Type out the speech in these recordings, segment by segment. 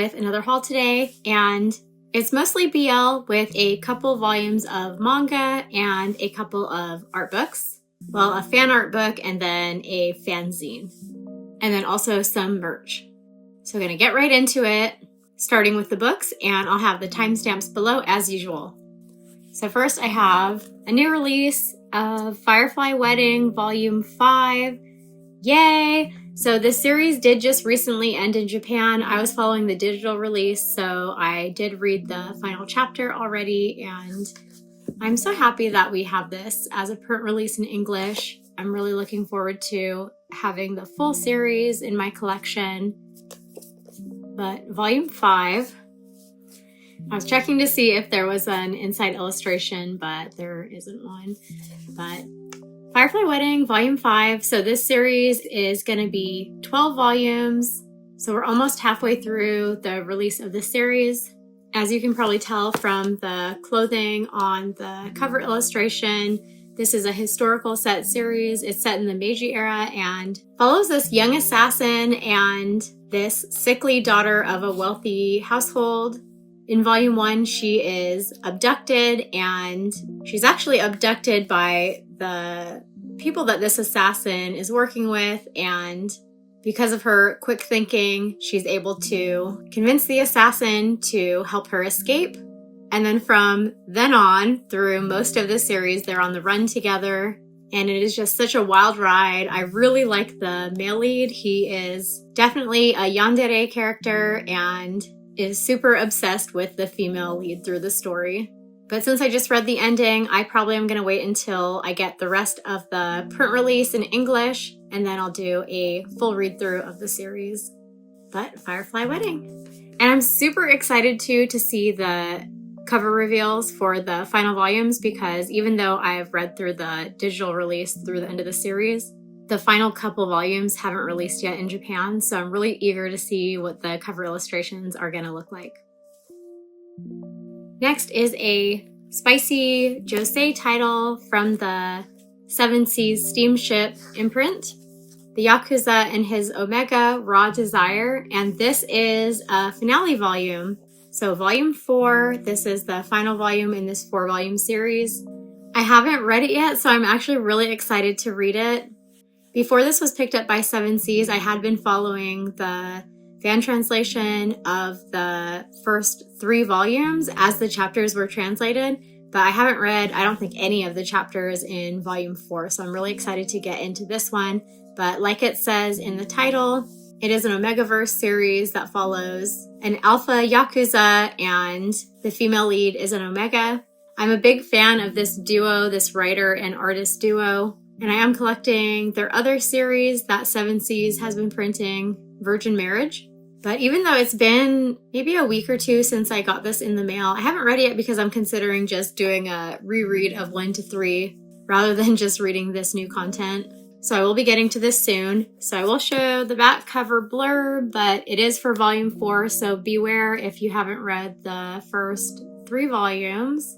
with another haul today, and it's mostly BL with a couple volumes of manga and a couple of art books. Well, a fan art book and then a fanzine. And then also some merch. So we're going to get right into it, starting with the books, and I'll have the timestamps below as usual. So first I have a new release of Firefly Wedding Volume 5. Yay! So this series did just recently end in Japan. I was following the digital release, so I did read the final chapter already, and I'm so happy that we have this as a print release in English. I'm really looking forward to having the full series in my collection. But Volume 5, I was checking to see if there was an inside illustration, but there isn't one. But Firefly Wedding Volume 5, so this series is going to be 12 volumes. So we're almost halfway through the release of the series. As you can probably tell from the clothing on the cover illustration, this is a historical set series. It's set in the Meiji era and follows this young assassin and this sickly daughter of a wealthy household. In Volume 1, she is abducted, and she's actually abducted by the people that this assassin is working with, and because of her quick thinking, she's able to convince the assassin to help her escape. And then from then on, through most of the series, they're on the run together, and it is just such a wild ride. I really like the male lead. He is definitely a yandere character and is super obsessed with the female lead through the story. But since I just read the ending, I probably am going to wait until I get the rest of the print release in English, and then I'll do a full read through of the series. But Firefly Wedding. And I'm super excited too to see the cover reveals for the final volumes, because even though I've read through the digital release through the end of the series, the final couple volumes haven't released yet in Japan, so I'm really eager to see what the cover illustrations are going to look like. Next is a spicy josei title from the Seven Seas Steamship imprint, The Yakuza and His Omega Raw Desire, and this is a finale volume. So Volume 4, this is the final volume in this 4-volume series. I haven't read it yet, so I'm actually really excited to read it. Before this was picked up by Seven Seas, I had been following the fan translation of the first 3 volumes as the chapters were translated, but I haven't read, I don't think, any of the chapters in Volume 4, so I'm really excited to get into this one. But like it says in the title, it is an Omegaverse series that follows an alpha Yakuza, and the female lead is an Omega. I'm a big fan of this duo, this writer and artist duo, and I am collecting their other series that Seven Seas has been printing, Virgin Marriage. But even though it's been maybe a week or 2 since I got this in the mail, I haven't read it yet because I'm considering just doing a reread of 1 to 3 rather than just reading this new content. So I will be getting to this soon. So I will show the back cover blurb, but it is for Volume 4, so beware if you haven't read the first 3 volumes.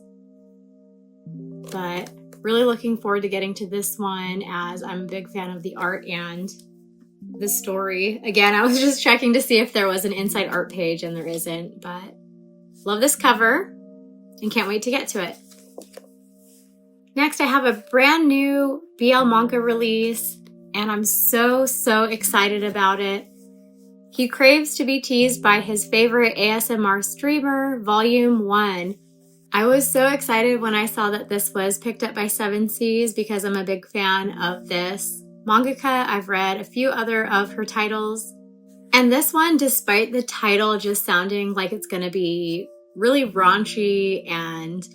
But really looking forward to getting to this one, as I'm a big fan of the art and the story. Again, I was just checking to see if there was an inside art page, and there isn't, but love this cover and can't wait to get to it. Next, I have a brand new BL manga release, and I'm so excited about it. He craves to be teased by his favorite ASMR streamer, Volume 1. I was so excited when I saw that this was picked up by Seven Seas because I'm a big fan of this mangaka. I've read a few other of her titles. And this one, despite the title just sounding like it's going to be really raunchy and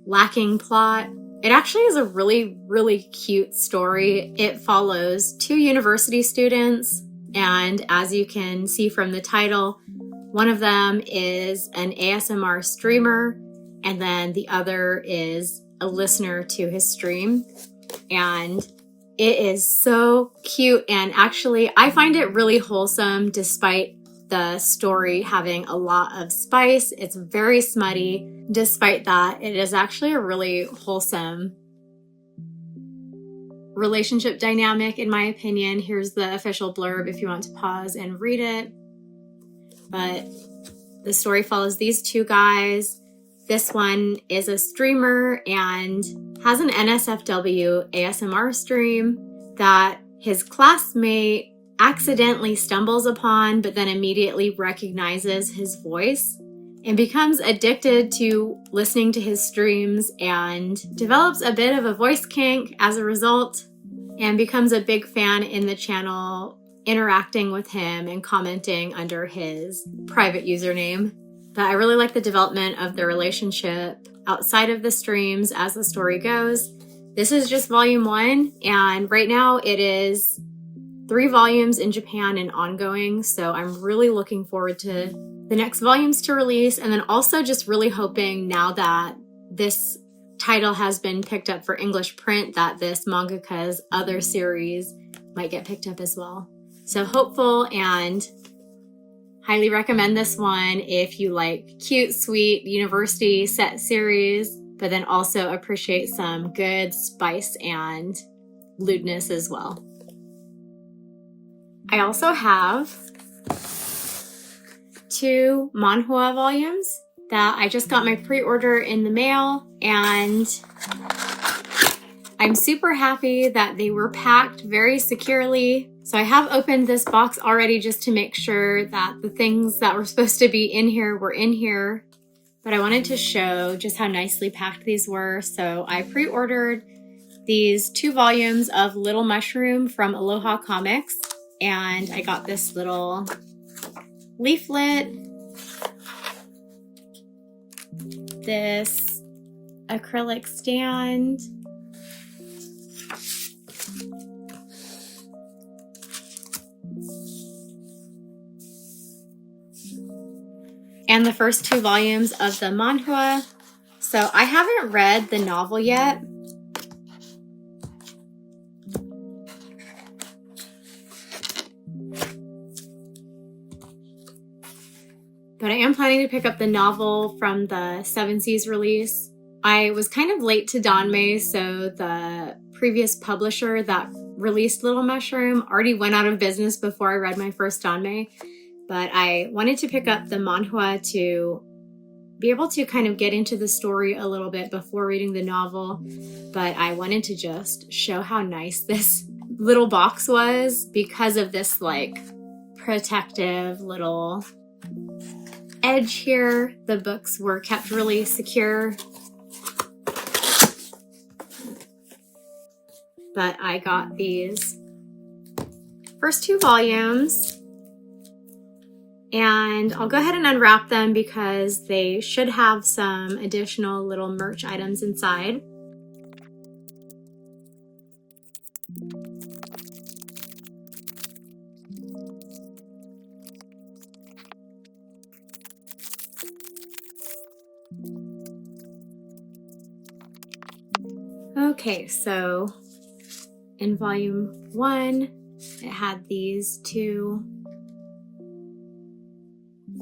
lacking plot, it actually is a really cute story. It follows 2 university students, and as you can see from the title, one of them is an ASMR streamer, and then the other is a listener to his stream. And it is so cute, and actually I find it really wholesome despite the story having a lot of spice. It's very smutty. Despite that, it is actually a really wholesome relationship dynamic, in my opinion. Here's the official blurb if you want to pause and read it. But The story follows these two guys. This one is a streamer and has an NSFW ASMR stream that his classmate accidentally stumbles upon, but then immediately recognizes his voice and becomes addicted to listening to his streams and develops a bit of a voice kink as a result and becomes a big fan in the channel, interacting with him and commenting under his private username. But I really like the development of the relationship outside of the streams as the story goes. This is just volume 1, and right now it is 3 volumes in Japan and ongoing, so I'm really looking forward to the next volumes to release, and then also just really hoping now that this title has been picked up for English print that this mangaka's other series might get picked up as well. So hopeful, and highly recommend this one if you like cute, sweet university set series, but then also appreciate some good spice and lewdness as well. I also have 2 manhwa volumes that I just got my pre-order in the mail, and I'm super happy that they were packed very securely. So I have opened this box already just to make sure that the things that were supposed to be in here were in here, but I wanted to show just how nicely packed these were. So I pre-ordered these 2 volumes of Little Mushroom from Aloha Comics, and I got this little leaflet, this acrylic stand, and the first 2 volumes of the manhwa. So I haven't read the novel yet, but I am planning to pick up the novel from the 7 Seas release. I was kind of late to danmei, so the previous publisher that released Little Mushroom already went out of business before I read my first danmei. But I wanted to pick up the manhwa to be able to kind of get into the story a little bit before reading the novel. But I wanted to just show how nice this little box was because of this like protective little edge here. The books were kept really secure. But I got these first 2 volumes, and I'll go ahead and unwrap them because they should have some additional little merch items inside. Okay, so in volume 1, it had these 2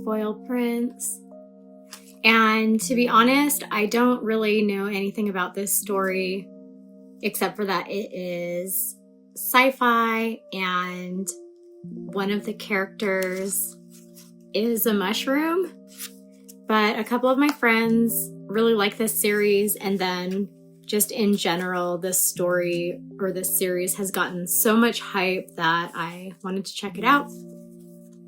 foil prints. And to be honest, I don't really know anything about this story except for that it is sci-fi and one of the characters is a mushroom. But a couple of my friends really like this series, and then just in general, this story or this series has gotten so much hype that I wanted to check it out.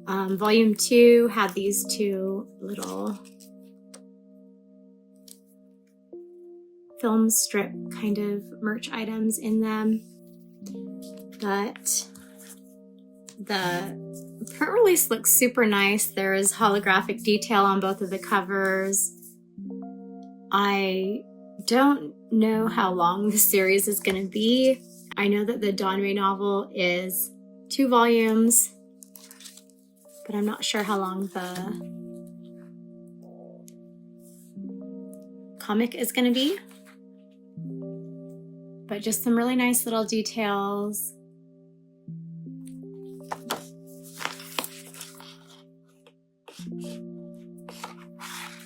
Volume 2 had these 2 little film strip kind of merch items in them. But the print release looks super nice. There is holographic detail on both of the covers. I don't know how long the series is going to be. I know that the danmei novel is 2 volumes, but I'm not sure how long the comic is going to be. But just some really nice little details.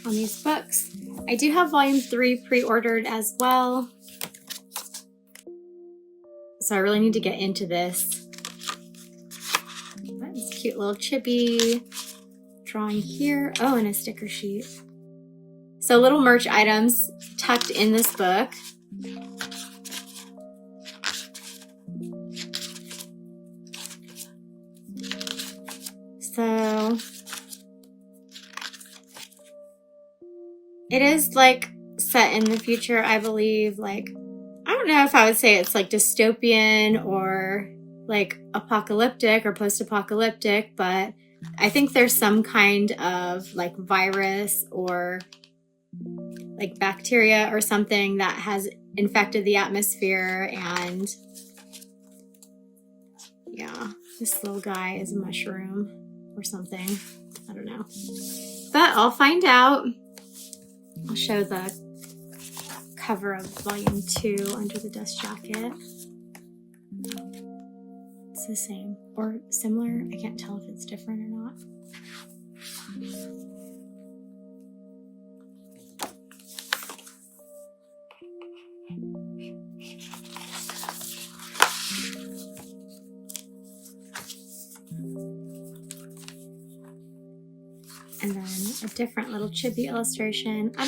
On these books. I do have volume 3 pre-ordered as well. So I really need to get into this. This cute little chibi drawing here. Oh, and a sticker sheet. So little merch items tucked in this book. So it is like set in the future, I believe. Like, I don't know if I would say it's like dystopian or like apocalyptic or post-apocalyptic, but I think there's some kind of like virus or like bacteria or something that has infected the atmosphere, and yeah, this little guy is a mushroom or something. I don't know. But I'll find out. I'll show the cover of volume 2 under the dust jacket. It's the same or similar. I can't tell if it's different or not. And then a different little chibi illustration. I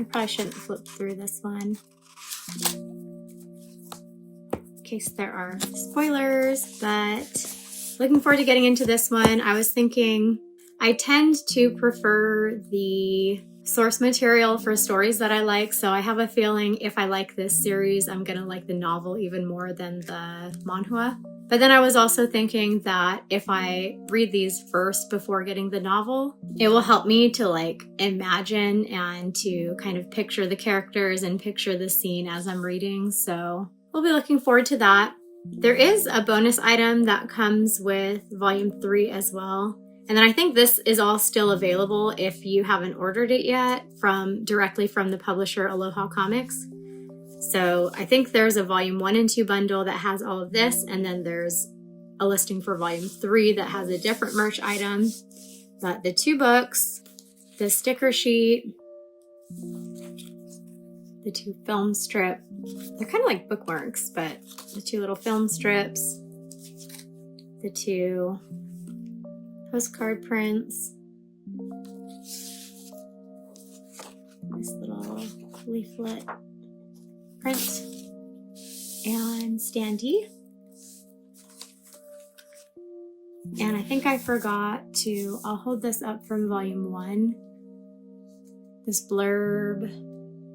probably shouldn't flip through this one in case there are spoilers, but looking forward to getting into this one. I was thinking I tend to prefer the source material for stories that I like, so I have a feeling if I like this series, I'm gonna like the novel even more than the manhwa. But then I was also thinking that if I read these first before getting the novel, it will help me to like imagine and to kind of picture the characters and picture the scene as I'm reading. So we'll be looking forward to that. There is a bonus item that comes with volume 3 as well. And then I think this is all still available if you haven't ordered it yet directly from the publisher Aloha Comics. So I think there's a volume 1 and 2 bundle that has all of this, and then there's a listing for volume 3 that has a different merch item. But the 2 books, the sticker sheet, the 2 film strip, they're kind of like bookmarks, but the 2 little film strips, the 2 postcard prints, this little leaflet print, and standee. And I think I forgot to, I'll hold this up from volume 1. This blurb,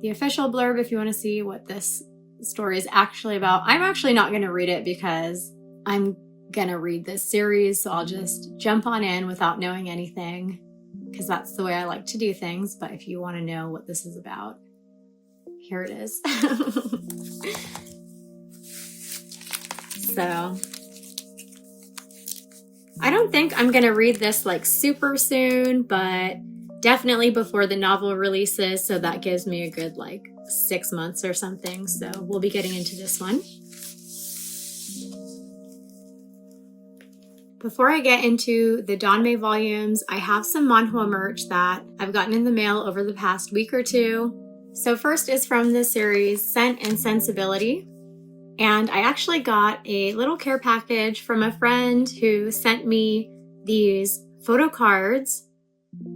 the official blurb, if you want to see what this story is actually about. I'm actually not going to read it because I'm going to read this series, so I'll just jump on in without knowing anything, because that's the way I like to do things. But if you want to know what this is about, here it is. So I don't think I'm gonna read this like super soon, but definitely before the novel releases, so that gives me a good like 6 months or something. So we'll be getting into this one. Before I get into the danmei volumes, I have some manhwa merch that I've gotten in the mail over the past week or two. So first is from the series Scent and Sensibility. And I actually got a little care package from a friend who sent me these photo cards.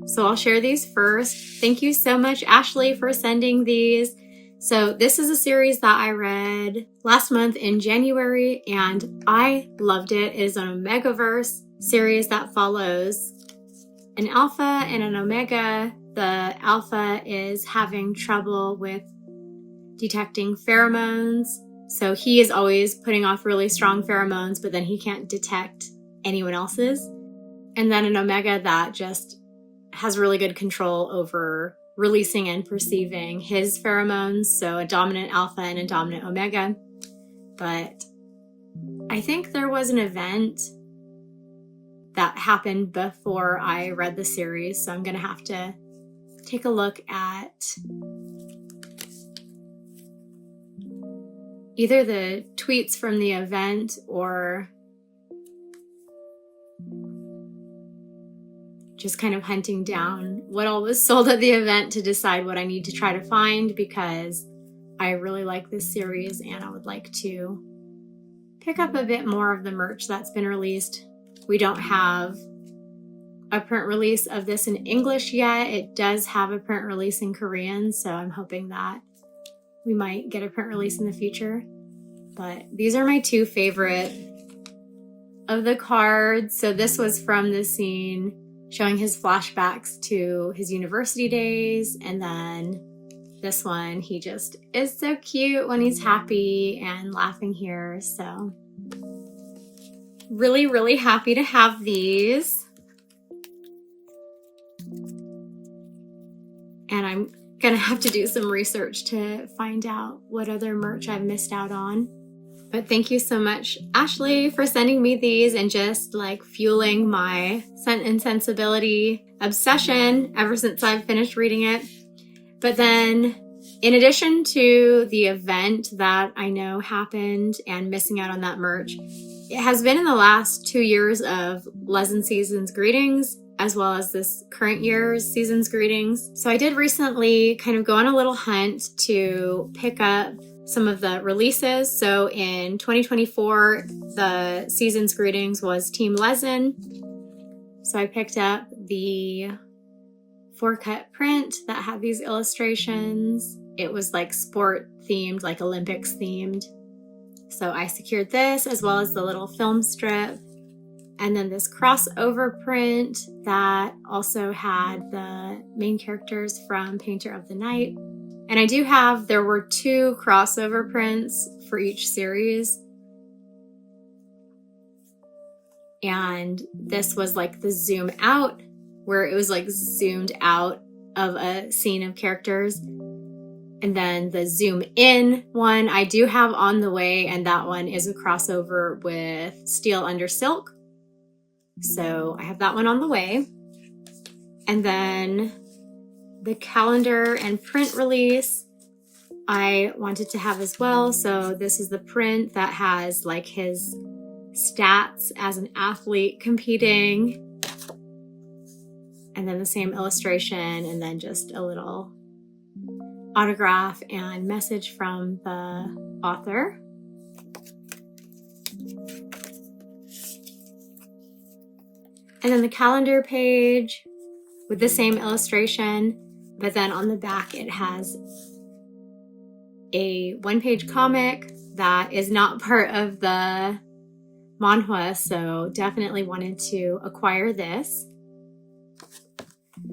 So I'll share these first. Thank you so much, Ashley, for sending these. So this is a series that I read last month in January, and I loved it. It is an Omegaverse series that follows an alpha and an omega. The alpha is having trouble with detecting pheromones. So he is always putting off really strong pheromones, but then he can't detect anyone else's. And then an omega that just has really good control over releasing and perceiving his pheromones. So a dominant alpha and a dominant omega. But I think there was an event that happened before I read the series, so I'm going to have to take a look at either the tweets from the event or just kind of hunting down what all was sold at the event to decide what I need to try to find, because I really like this series and I would like to pick up a bit more of the merch that's been released. We don't have a print release of this in English yet. It does have a print release in Korean, so I'm hoping that we might get a print release in the future. But these are my two favorite of the cards. So this was from the scene showing his flashbacks to his university days, and then this one, he just is so cute when he's happy and laughing here. So really, really happy to have these. And I'm gonna have to do some research to find out what other merch I've missed out on. But thank you so much, Ashley, for sending me these and just like fueling my Scent and Sensibility obsession ever since I've finished reading it. But then, in addition to the event that I know happened and missing out on that merch, it has been in the last 2 years of Lezhin Season's Greetings, as well as this current year's Season's Greetings. So I did recently kind of go on a little hunt to pick up some of the releases. So in 2024, the Season's Greetings was Team Lezhin. So I picked up the 4-cut print that had these illustrations. It was like sport themed, like Olympics themed. So I secured this as well as the little film strip. And then this crossover print that also had the main characters from Painter of the Night. And I do have, there were 2 crossover prints for each series. And this was like the zoom out, where it was like zoomed out of a scene of characters. And then the zoom in one I do have on the way, and that one is a crossover with Steel Under Silk. So I have that one on the way. And then the calendar and print release I wanted to have as well. So this is the print that has like his stats as an athlete competing. And then the same illustration, and then just a little autograph and message from the author. And then the calendar page with the same illustration, but then on the back it has a 1-page comic that is not part of the manhwa, so definitely wanted to acquire this.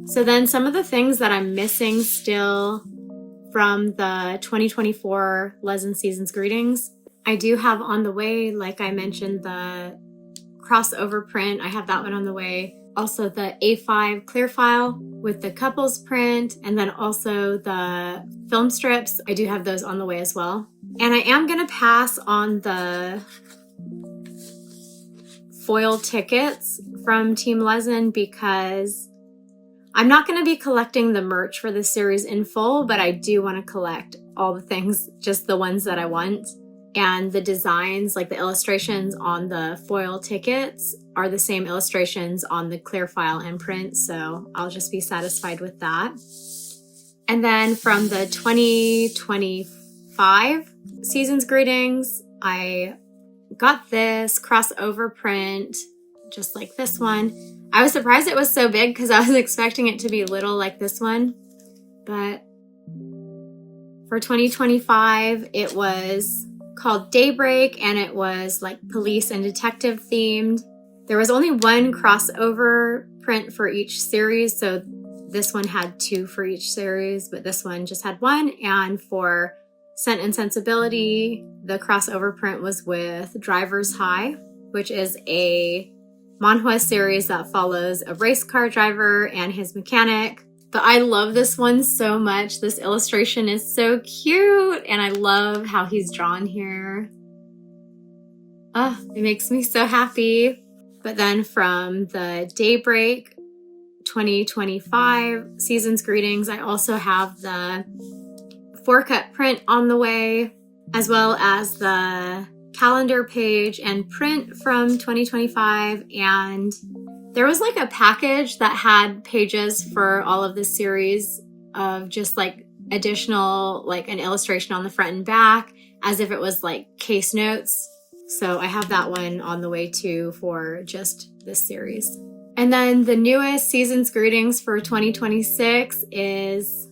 So then some of the things that I'm missing still from the 2024 Lezhin Season's Greetings, I do have on the way, like I mentioned, the crossover print. I have that one on the way. Also the A5 clear file with the couples print, and then also the film strips. I do have those on the way as well. And I am going to pass on the foil tickets from Team Lezhin because I'm not going to be collecting the merch for this series in full, but I do want to collect all the things, just the ones that I want. And the designs, like the illustrations on the foil tickets, are the same illustrations on the clear file and print, so I'll just be satisfied with that. And then from the 2025 Season's Greetings, I got this crossover print, just like this one. I was surprised it was so big because I was expecting it to be little like this one. But for 2025, it was called Daybreak, and it was like police and detective themed. There was only 1 crossover print for each series, so this one had 2 for each series, but this one just had 1. And for Scent and Sensibility, the crossover print was with Driver's High, which is a manhwa series that follows a race car driver and his mechanic. But I love this one so much. This illustration is so cute, and I love how he's drawn here. It makes me so happy. But then from the Daybreak 2025 Season's Greetings, I also have the 4-cut print on the way, as well as the calendar page and print from 2025. And there was like a package that had pages for all of the series of just like additional, like an illustration on the front and back, as if it was like case notes. So I have that one on the way too for just this series. And then the newest season's greetings for 2026 is,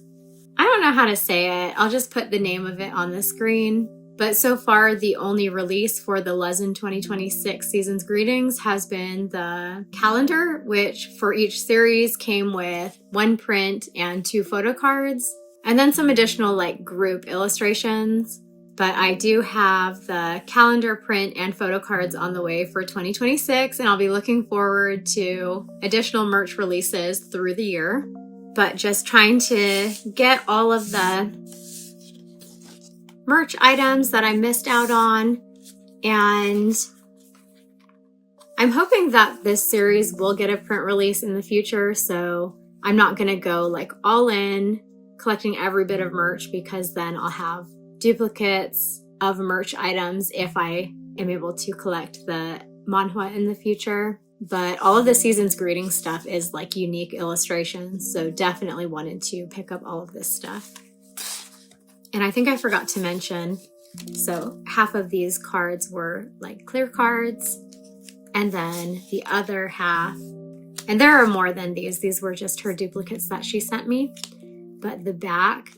I don't know how to say it. I'll just put the name of it on the screen. But so far, the only release for the Lezhin 2026 season's greetings has been the calendar, which for each series came with 1 print and 2 photo cards, and then some additional like group illustrations. But I do have the calendar print and photo cards on the way for 2026, and I'll be looking forward to additional merch releases through the year. But just trying to get all of the merch items that I missed out on, and I'm hoping that this series will get a print release in the future, so I'm not gonna go like all in collecting every bit of merch, because then I'll have duplicates of merch items if I am able to collect the manhwa in the future. But all of the season's greeting stuff is like unique illustrations, so definitely wanted to pick up all of this stuff. And I think I forgot to mention, so half of these cards were like clear cards, and then the other half, and there are more than these were just her duplicates that she sent me. But the back,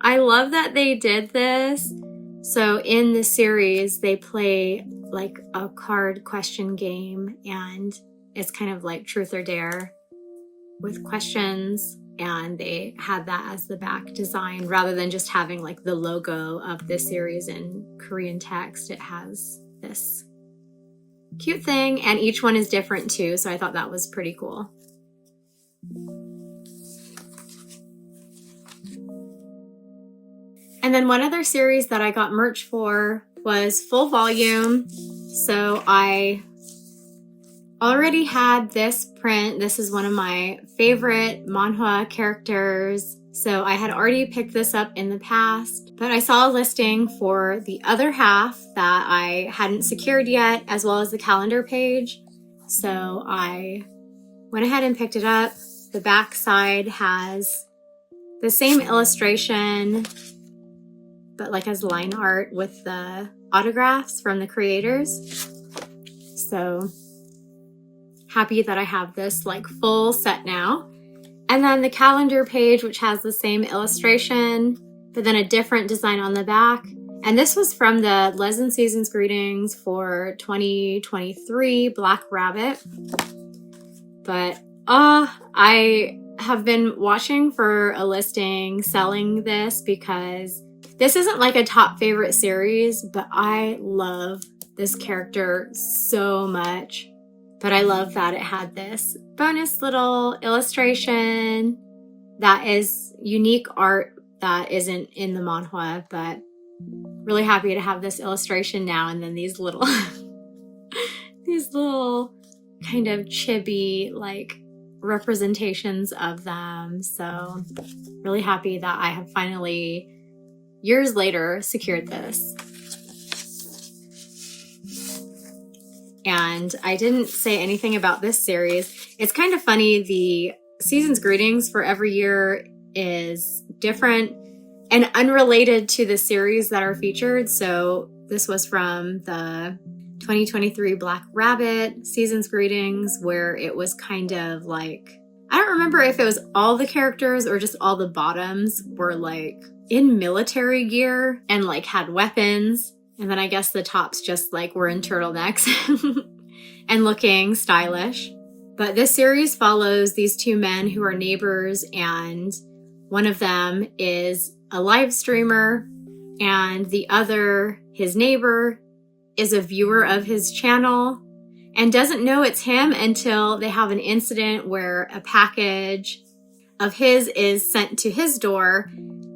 I love that they did this. So in the series, they play like a card question game, and it's kind of like truth or dare with questions. And they had that as the back design rather than just having like the logo of the series in Korean text. It has this cute thing, and each one is different too. So I thought that was pretty cool. And then one other series that I got merch for was full volume. So I already had this print. This is one of my favorite manhwa characters. So I had already picked this up in the past, but I saw a listing for the other half that I hadn't secured yet, as well as the calendar page. So I went ahead and picked it up. The back side has the same illustration, but like as line art with the autographs from the creators. So happy that I have this like full set now. And then the calendar page, which has the same illustration, but then a different design on the back. And this was from the Lezhin Season's Greetings for 2023 Black Rabbit. But I have been watching for a listing selling this, because this isn't like a top favorite series, but I love this character so much. But I love that it had this bonus little illustration that is unique art that isn't in the manhwa, but really happy to have this illustration now. And then these little these little kind of chibi like representations of them. So really happy that I have finally, years later, secured this. And I didn't say anything about this series. It's kind of funny, the season's greetings for every year is different and unrelated to the series that are featured. So this was from the 2023 Black Rabbit season's greetings, where it was kind of like, I don't remember if it was all the characters or just all the bottoms were like in military gear and like had weapons. And then I guess the tops just like were in turtlenecks and looking stylish. But this series follows these two men who are neighbors, and one of them is a live streamer, and the other, his neighbor, is a viewer of his channel and doesn't know it's him until they have an incident where a package of his is sent to his door,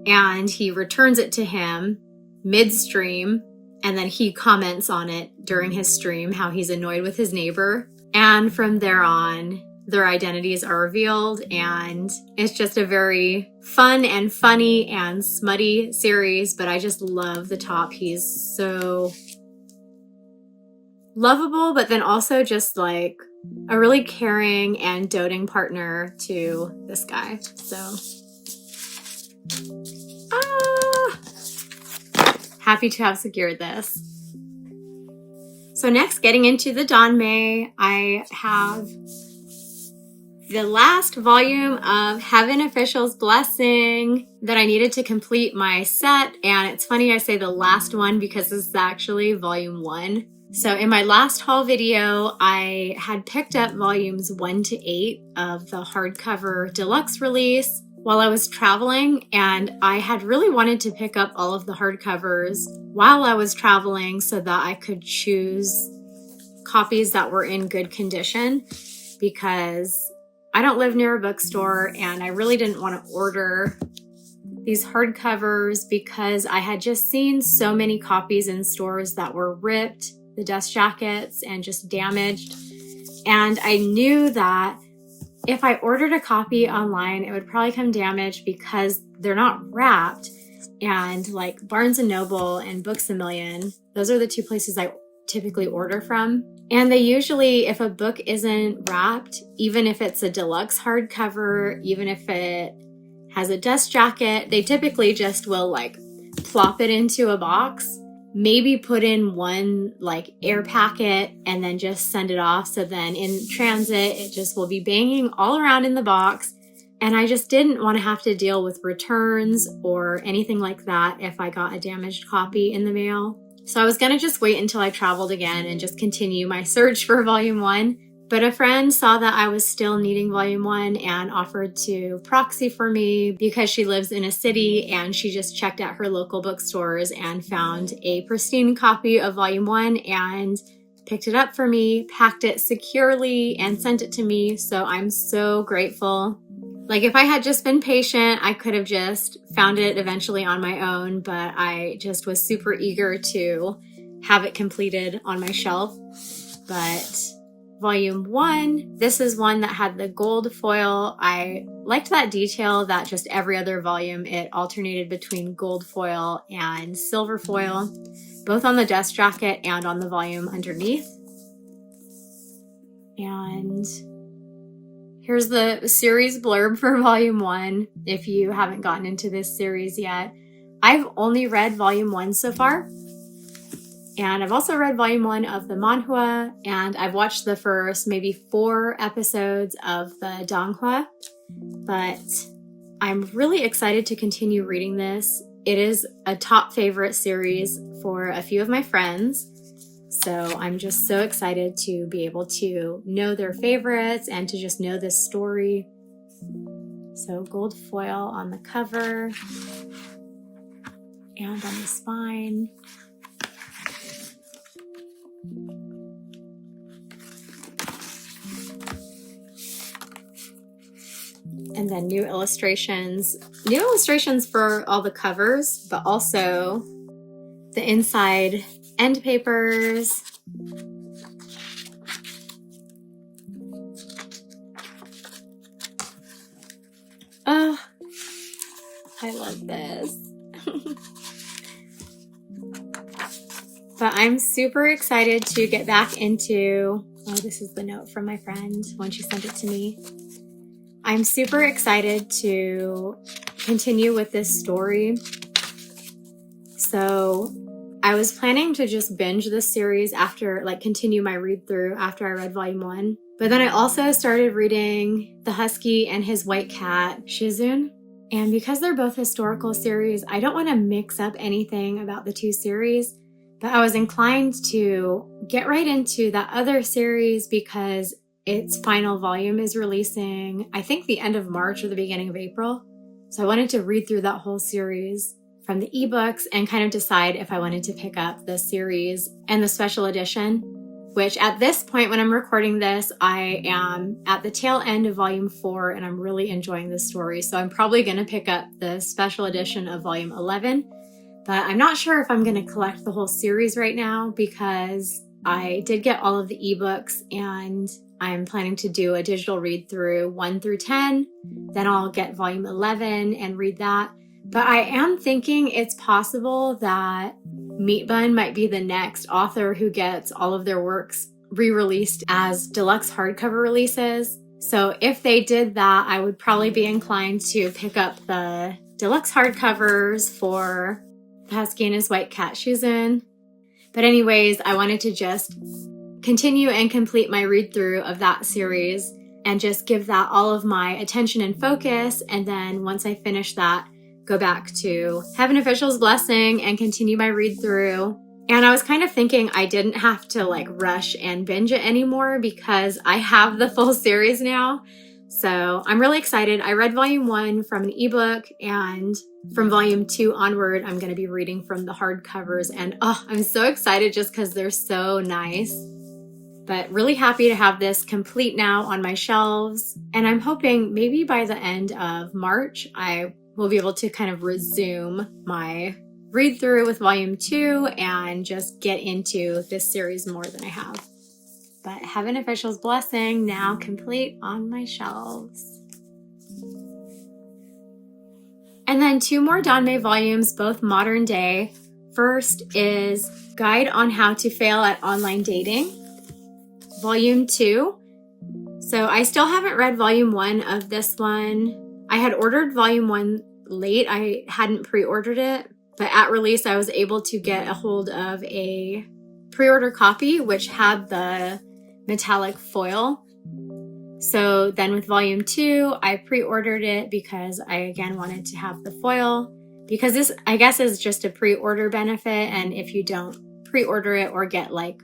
and he returns it to him midstream. And then he comments on it during his stream, how he's annoyed with his neighbor. And from there on, their identities are revealed. And it's just a very fun and funny and smutty series. But I just love the top. He's so lovable, but then also just like a really caring and doting partner to this guy. So, happy to have secured this. So So next, getting into the danmei, I have the last volume of Heaven Official's Blessing that I needed to complete my set. And it's funny I say the last one because this is actually volume 1. So in my last haul video, I had picked up volumes 1 to 8 of the hardcover deluxe release while I was traveling, and I had really wanted to pick up all of the hardcovers while I was traveling so that I could choose copies that were in good condition, because I don't live near a bookstore and I really didn't want to order these hardcovers because I had just seen so many copies in stores that were ripped, the dust jackets, and just damaged. And I knew that if I ordered a copy online, it would probably come damaged because they're not wrapped. And like Barnes & Noble and Books A Million, those are the 2 places I typically order from. And they usually, if a book isn't wrapped, even if it's a deluxe hardcover, even if it has a dust jacket, they typically just will like plop it into a box, maybe put in one like air packet and then just send it off. So then in transit, it just will be banging all around in the box. And I just didn't want to have to deal with returns or anything like that if I got a damaged copy in the mail. So I was going to just wait until I traveled again and just continue my search for volume 1. But a friend saw that I was still needing volume 1 and offered to proxy for me because she lives in a city, and she just checked at her local bookstores and found a pristine copy of volume 1 and picked it up for me, packed it securely, and sent it to me. So I'm so grateful. Like if I had just been patient, I could have just found it eventually on my own, but I just was super eager to have it completed on my shelf. But volume 1, this is one that had the gold foil. I liked that detail that just every other volume, it alternated between gold foil and silver foil, both on the dust jacket and on the volume underneath. And here's the series blurb for volume 1, if you haven't gotten into this series yet. I've only read volume 1 so far. And I've also read volume 1 of the manhwa, and I've watched the first maybe 4 episodes of the danhwa, but I'm really excited to continue reading this. It is a top favorite series for a few of my friends, so I'm just so excited to be able to know their favorites and to just know this story. So gold foil on the cover and on the spine. And then new illustrations for all the covers, but also the inside end papers. Oh, I love this. But I'm super excited to get back into, oh, this is the note from my friend when she sent it to me. I'm super excited to continue with this story. So I was planning to just binge this series after, like, continue my read through after I read volume 1. But then I also started reading The Husky and His White Cat, Shizun. And because they're both historical series, I don't want to mix up anything about the 2 series. But I was inclined to get right into that other series because its final volume is releasing, I think, the end of March or the beginning of April. So I wanted to read through that whole series from the ebooks and kind of decide if I wanted to pick up the series and the special edition, which at this point when I'm recording this, I am at the tail end of volume 4 and I'm really enjoying this story. So I'm probably going to pick up the special edition of volume 11. But I'm not sure if I'm going to collect the whole series right now because I did get all of the ebooks and I'm planning to do a digital read through 1 through 10. Then I'll get volume 11 and read that. But I am thinking it's possible that Meat Bun might be the next author who gets all of their works re-released as deluxe hardcover releases. So if they did that, I would probably be inclined to pick up the deluxe hardcovers for The Husky and His White Cat Shizun. But anyways, I wanted to just continue and complete my read through of that series and just give that all of my attention and focus. And then once I finish that, go back to Heaven Official's Blessing and continue my read through. And I was kind of thinking I didn't have to like rush and binge it anymore because I have the full series now. So I'm really excited. I read volume 1 from an ebook, and from volume 2 onward, I'm going to be reading from the hardcovers. And I'm so excited just because they're so nice. But really happy to have this complete now on my shelves. And I'm hoping maybe by the end of March, I will be able to kind of resume my read through with volume 2 and just get into this series more than I have. But Heaven Official's Blessing now complete on my shelves. And then 2 more danmei volumes, both modern day. First is Guide on How to Fail at Online Dating, volume 2. So I still haven't read volume 1 of this one. I had ordered volume 1 late. I hadn't pre-ordered it, but at release I was able to get a hold of a pre-order copy which had the metallic foil. So then with volume 2, I pre-ordered it because I again wanted to have the foil, because this I guess is just a pre-order benefit, and if you don't pre-order it or get like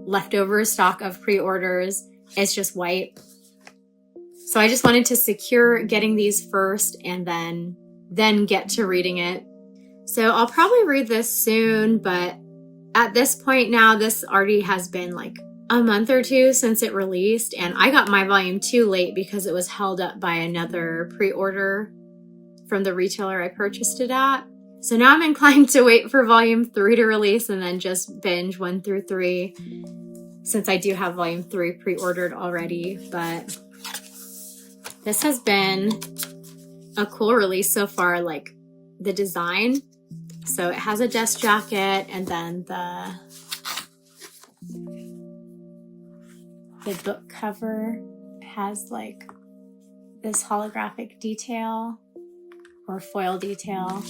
leftover stock of pre-orders, it's just white. So I just wanted to secure getting these first and then get to reading it. So I'll probably read this soon, but at this point now, this already has been like a month or 2 since it released, and I got my volume 2 late because it was held up by another pre-order from the retailer I purchased it at. So now I'm inclined to wait for volume 3 to release and then just binge 1 through 3, since I do have volume 3 pre-ordered already. But this has been a cool release so far, like the design. So it has a desk jacket, and then the book cover has like this holographic detail or foil detail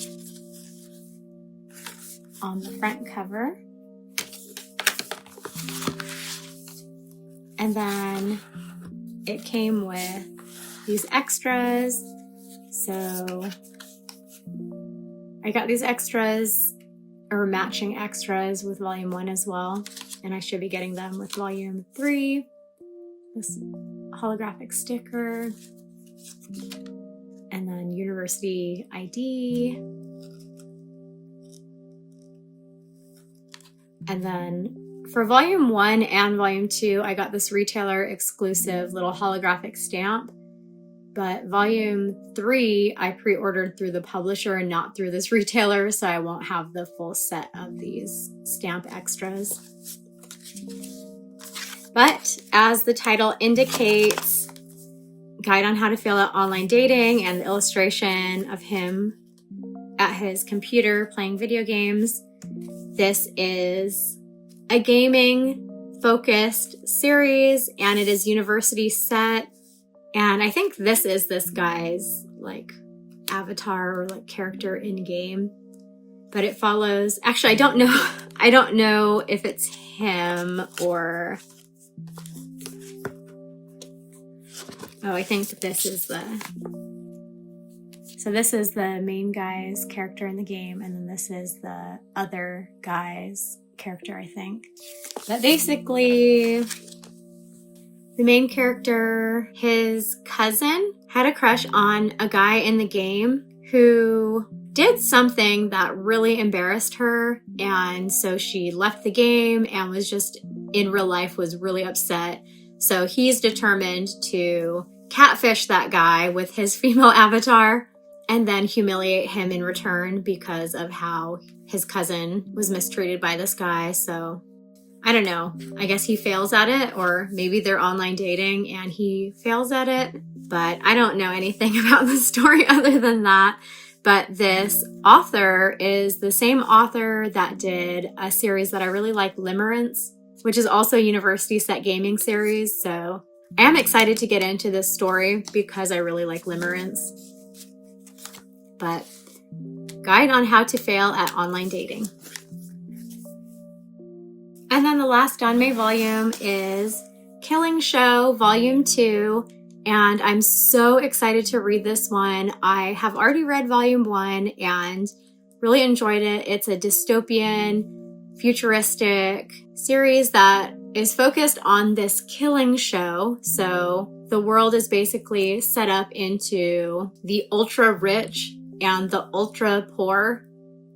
on the front cover. And then it came with these extras. So I got these extras, or matching extras, with volume 1 as well. And I should be getting them with volume 3. This holographic sticker. And then university ID. And then for volume 1 and volume 2, I got this retailer exclusive little holographic stamp. But volume 3, I pre-ordered through the publisher and not through this retailer, so I won't have the full set of these stamp extras. But as the title indicates, Guide on How to Fail at Online Dating, and the illustration of him at his computer playing video games, this is a gaming-focused series, and it is university set. And I think this is this guy's like avatar or like character in game, but it follows, actually, I don't know if it's him or, I think this is this is the main guy's character in the game, and then this is the other guy's character, I think. But basically, the main character, his cousin, had a crush on a guy in the game who did something that really embarrassed her, and so she left the game and was just, in real life, was really upset. So he's determined to catfish that guy with his female avatar and then humiliate him in return because of how his cousin was mistreated by this guy. So I don't know. I guess he fails at it, or maybe they're online dating and he fails at it. But I don't know anything about the story other than that. But this author is the same author that did a series that I really like, Limerence, which is also a university set gaming series. So I am excited to get into this story because I really like Limerence. But Guide on How to Fail at Online Dating. And then the last danmei volume is Killing Show Volume 2. And I'm so excited to read this one. I have already read Volume 1 and really enjoyed it. It's a dystopian, futuristic series that is focused on this killing show. So the world is basically set up into the ultra rich and the ultra poor.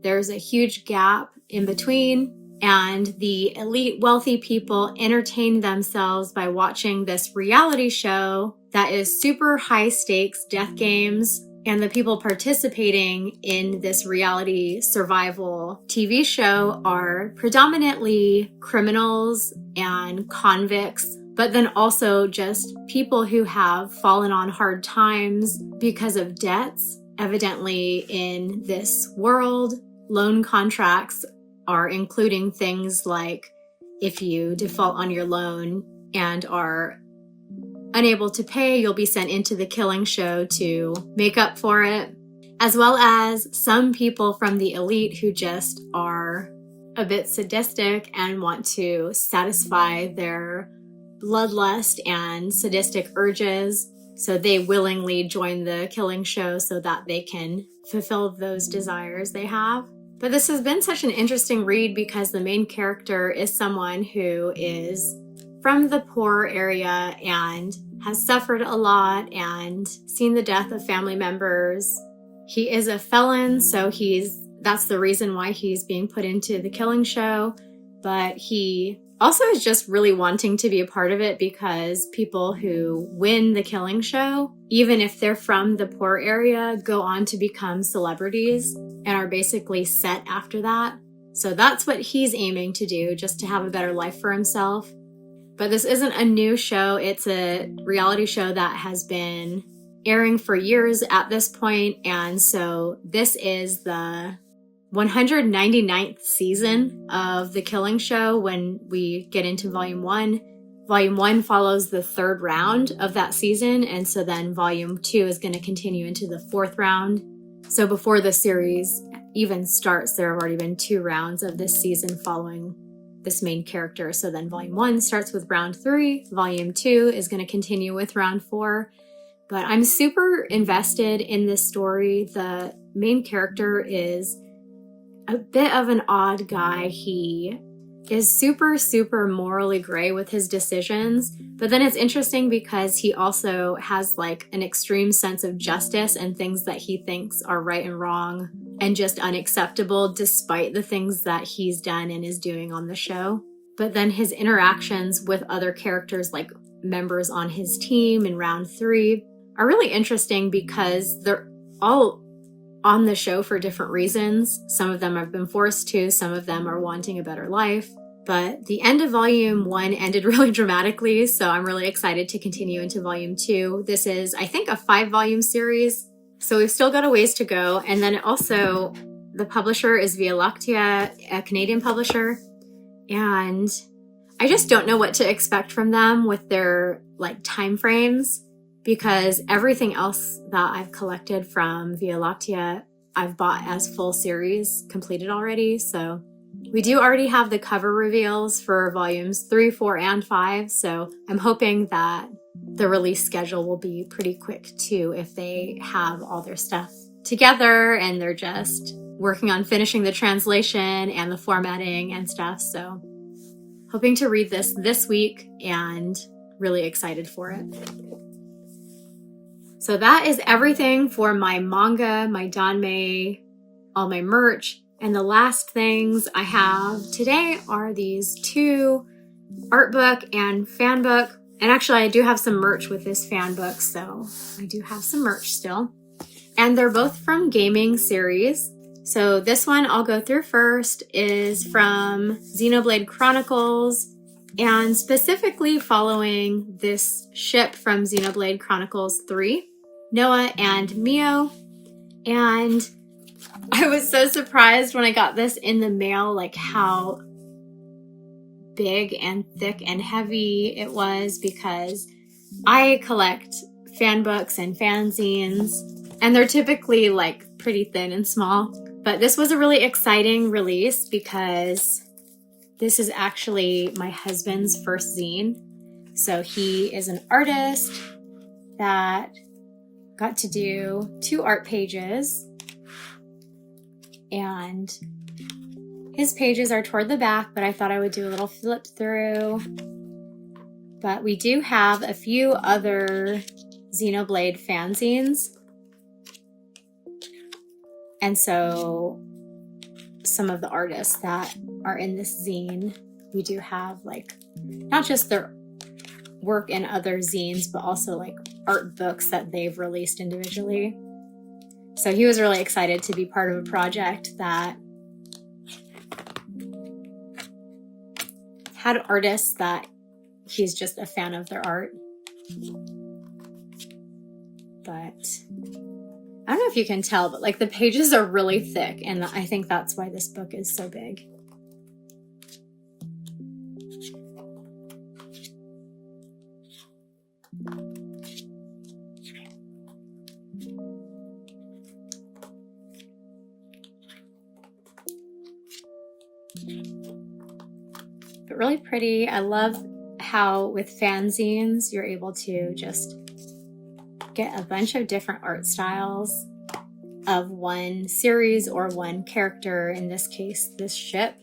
There's a huge gap in between, and the elite wealthy people entertain themselves by watching this reality show that is super high stakes death games. And the people participating in this reality survival TV show are predominantly criminals and convicts, but then also just people who have fallen on hard times because of debts. Evidently, in this world, loan contracts are including things like if you default on your loan and are unable to pay, you'll be sent into the killing show to make up for it, as well as some people from the elite who just are a bit sadistic and want to satisfy their bloodlust and sadistic urges. So they willingly join the killing show so that they can fulfill those desires they have. But this has been such an interesting read because the main character is someone who is from the poor area and has suffered a lot and seen the death of family members. He is a felon, so that's the reason why he's being put into the killing show. But he also is just really wanting to be a part of it because people who win the killing show, even if they're from the poor area, go on to become celebrities and are basically set after that. So that's what he's aiming to do, just to have a better life for himself. But this isn't a new show. It's a reality show that has been airing for years at this point. And so this is the 199th season of The Killing Show when we get into Volume 1. Volume 1 follows the third round of that season. And so then Volume 2 is going to continue into the fourth round. So before the series even starts, there have already been 2 rounds of this season following this main character. So then Volume 1 starts with round 3. Volume 2 is going to continue with round 4. But I'm super invested in this story. The main character is a bit of an odd guy. He is super, super morally gray with his decisions. But then it's interesting because he also has like an extreme sense of justice and things that he thinks are right and wrong and just unacceptable despite the things that he's done and is doing on the show. But then his interactions with other characters like members on his team in round 3 are really interesting because they're all on the show for different reasons. Some of them have been forced to, some of them are wanting a better life. But the end of Volume 1 ended really dramatically, so I'm really excited to continue into Volume 2. This is, I think, a 5-volume series, so we've still got a ways to go. And then also, the publisher is Via Lactea, a Canadian publisher, and I just don't know what to expect from them with their like time frames, because everything else that I've collected from Via Lactea, I've bought as full series completed already. So we do already have the cover reveals for volumes 3, 4, and 5. So I'm hoping that the release schedule will be pretty quick too if they have all their stuff together and they're just working on finishing the translation and the formatting and stuff. So hoping to read this week and really excited for it. So that is everything for my manga, my danmei, all my merch. And the last things I have today are these 2 art book and fan book. And actually I do have some merch with this fan book, so I do have some merch still. And they're both from gaming series. So this one I'll go through first is from Xenoblade Chronicles, and specifically following this ship from Xenoblade Chronicles 3, Noah and Mio. And I was so surprised when I got this in the mail, like how big and thick and heavy it was, because I collect fan books and fanzines, and they're typically like pretty thin and small. But this was a really exciting release because This is actually my husband's first zine. So he is an artist that got to do 2 art pages, and his pages are toward the back, but I thought I would do a little flip through. But we do have a few other Xenoblade fanzines. And so some of the artists that are in this zine, we do have like not just their work in other zines, but also like art books that they've released individually. So he was really excited to be part of a project that had artists that he's just a fan of their art. But I don't know if you can tell, but like the pages are really thick, and I think that's why this book is so big. But really pretty. I love how with fanzines you're able to just get a bunch of different art styles of one series or one character, in this case, this ship.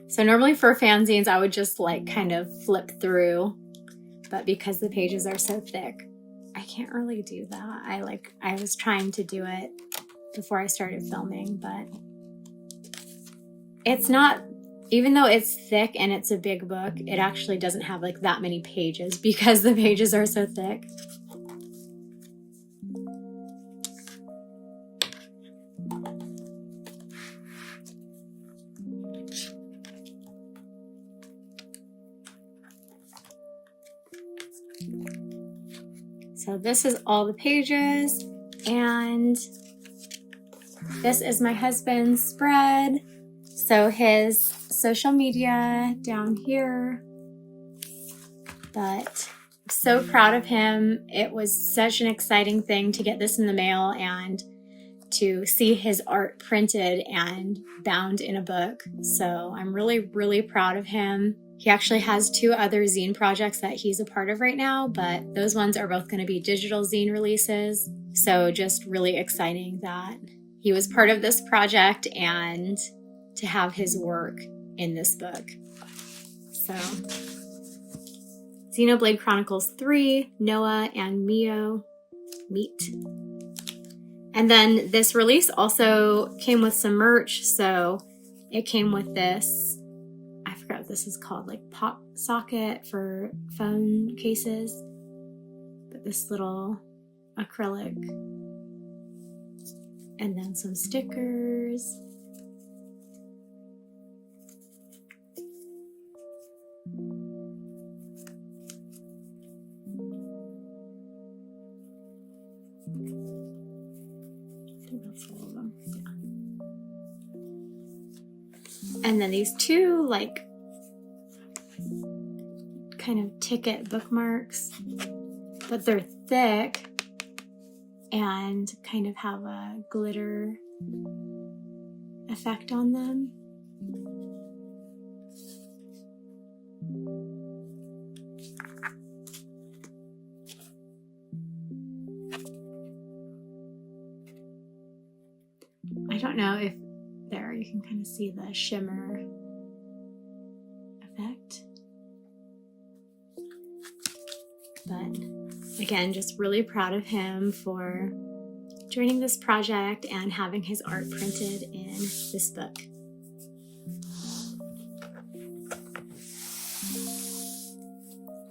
So normally for fanzines, I would just like kind of flip through, but because the pages are so thick, I can't really do that. I was trying to do it before I started filming, but it's not, even though it's thick and it's a big book, it actually doesn't have like that many pages because the pages are so thick. So this is all the pages, and this is my husband's spread. So his social media down here, but I'm so proud of him. It was such an exciting thing to get this in the mail and to see his art printed and bound in a book. So I'm really, really proud of him. He actually has 2 other zine projects that he's a part of right now, but those ones are both going to be digital zine releases. So just really exciting that he was part of this project and to have his work in this book. So Xenoblade Chronicles 3, Noah and Mio meet. And then this release also came with some merch. So it came with this, I forgot what this is called, like pop socket for phone cases. But this little acrylic. And then some stickers. And then these 2 like kind of ticket bookmarks, but they're thick and kind of have a glitter effect on them. I don't know if there you can kind of see the shimmer effect. But again, just really proud of him for joining this project and having his art printed in this book.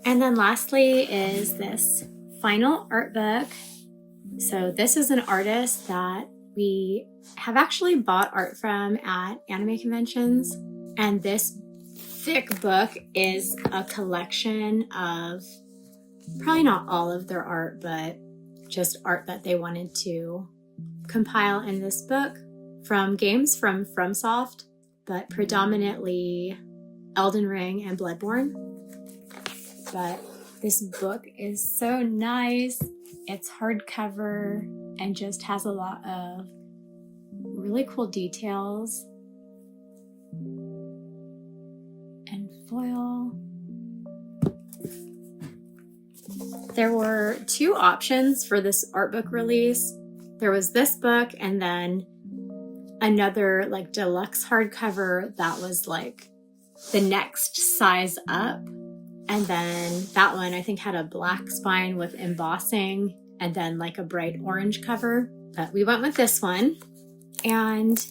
And then lastly is this final art book. So this is an artist that we have actually bought art from at anime conventions, and this thick book is a collection of probably not all of their art, but just art that they wanted to compile in this book from games from FromSoft, but predominantly Elden Ring and Bloodborne. But this book is so nice. It's hardcover and just has a lot of really cool details. And foil. There were two options for this art book release. There was this book and then another like deluxe hardcover that was like the next size up. And then that one I think had a black spine with embossing and then like a bright orange cover. But we went with this one. And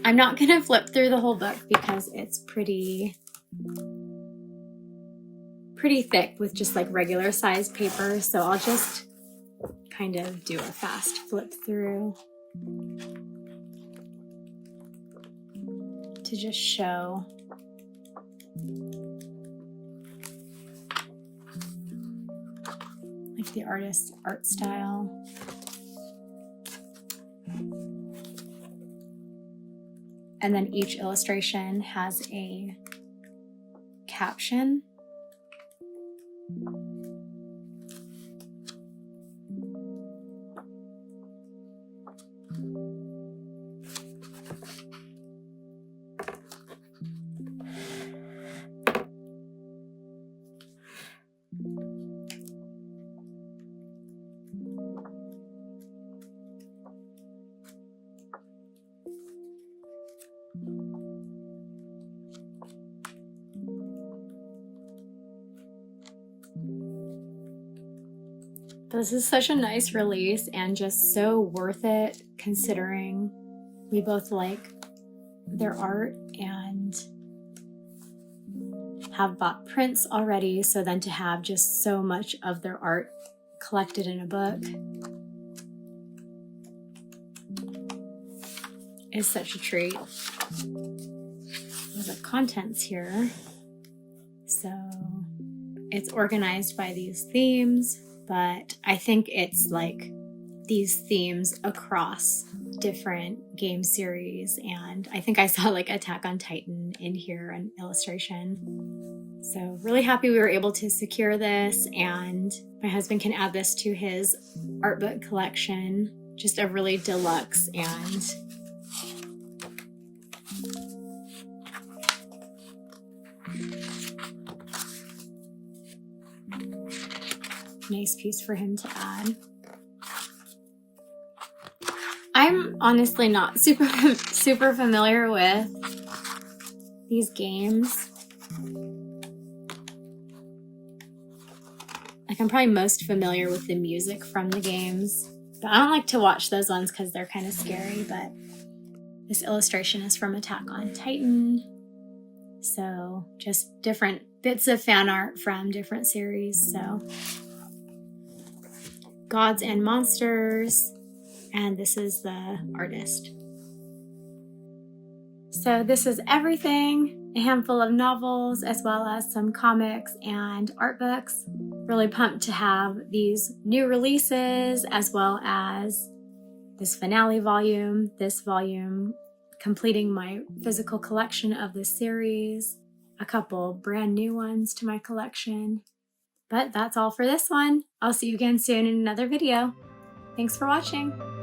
I'm not going to flip through the whole book because it's pretty thick with just like regular size paper. So I'll just kind of do a fast flip through to just show like the artist's art style. And then each illustration has a caption. This is such a nice release and just so worth it considering we both like their art and have bought prints already. So then to have just so much of their art collected in a book is such a treat. There's the contents here. So it's organized by these themes. But I think it's like these themes across different game series. And I think I saw like Attack on Titan in here, an illustration. So really happy we were able to secure this, and my husband can add this to his art book collection. Just a really deluxe and nice piece for him to add. I'm honestly not super familiar with these games. Like I'm probably most familiar with the music from the games, but I don't like to watch those ones because they're kind of scary. But this illustration is from Attack on Titan. So just different bits of fan art from different series. So Gods and Monsters, and this is the artist. So this is everything, a handful of novels as well as some comics and art books. Really pumped to have these new releases as well as this finale volume, this volume completing my physical collection of this series, a couple brand new ones to my collection. But that's all for this one. I'll see you again soon in another video. Thanks for watching.